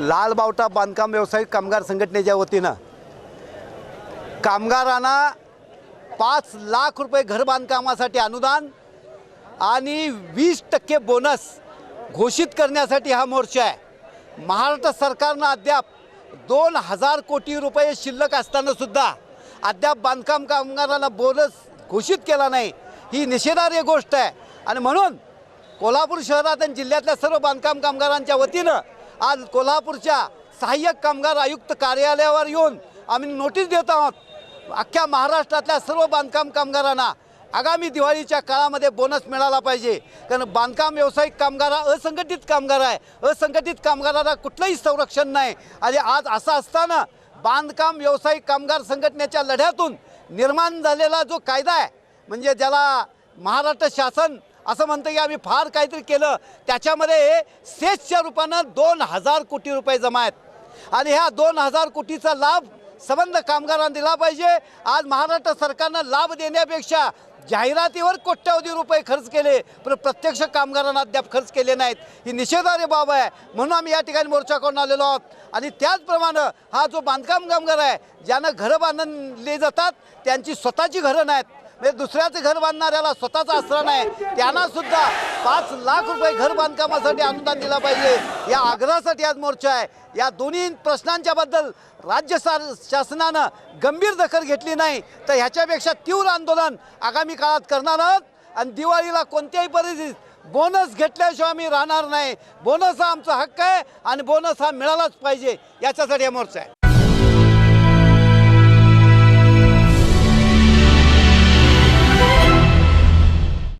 लालबावटा बांधकाम व्यावसायिक कामगार संघटनेच्या वतीनं कामगारांना 5 लाख रुपये घर बांधकामासाठी अनुदान आणि 20% बोनस घोषित करण्यासाठी हा मोर्चा आहे। महाराष्ट्र सरकारनं अद्याप 2000 कोटी रुपये शिल्लक असताना सुद्धा अद्याप बांधकाम कामगारांना बोनस घोषित केला नाही, ही निषेधार्ह गोष्ट आहे। आणि म्हणून कोल्हापूर शहरात आणि जिल्ह्यातल्या सर्व बांधकाम कामगारांच्या वतीनं आज कोल्हापूरच्या सहाय्यक कामगार आयुक्त कार्यालयावर येऊन आम्ही नोटीस देत आहोत। अख्ख्या महाराष्ट्रातल्या सर्व बांधकाम कामगारांना आगामी दिवाळीच्या काळामध्ये बोनस मिळाला पाहिजे, कारण बांधकाम व्यावसायिक कामगार असंघटित कामगार आहे। असंघटित कामगारांना कुठलंही संरक्षण नाही। आणि आज असं असताना बांधकाम व्यावसायिक कामगार संघटनेच्या लढ्यातून निर्माण झालेला जो कायदा आहे, म्हणजे ज्याला महाराष्ट्र शासन असं म्हणतं की आम्ही फार काहीतरी केलं, त्याच्यामध्ये सेसच्या रूपानं 2000 कोटी रुपये जमा आहेत आणि ह्या 2000 कोटीचा लाभ संबंध कामगारांना दिला पाहिजे। आज महाराष्ट्र सरकारनं लाभ देण्यापेक्षा जाहिरातीवर कोट्यवधी रुपये खर्च केले, पण प्रत्यक्ष कामगारांना अद्याप खर्च केले नाहीत, ही निषेधार्ह बाब आहे। म्हणून आम्ही या ठिकाणी मोर्चा करून आलेलो आहोत। आणि त्याचप्रमाणे हा जो बांधकाम कामगार आहे, ज्यांना घरं बांधले जातात त्यांची स्वतःची घरं नाहीत, म्हणजे दुसऱ्याचं घर बांधणाऱ्याला स्वतःचा आसरा नाही, त्यांना सुद्धा 5 लाख रुपये घर बांधकामासाठी अनुदान दिला पाहिजे, या आग्रहासाठी आज मोर्चा आहे। या दोन्ही प्रश्नांच्या बद्दल राज्य शासनानं गंभीर दखल घेतली नाही तर ह्याच्यापेक्षा तीव्र आंदोलन आगामी काळात करणार आहोत। आणि दिवाळीला कोणत्याही परिस्थितीत बोनस घेतल्याशिवाय आम्ही राहणार नाही। बोनस हा आमचा हक्क आहे आणि बोनस हा मिळालाच पाहिजे, याच्यासाठी हा मोर्चा आहे।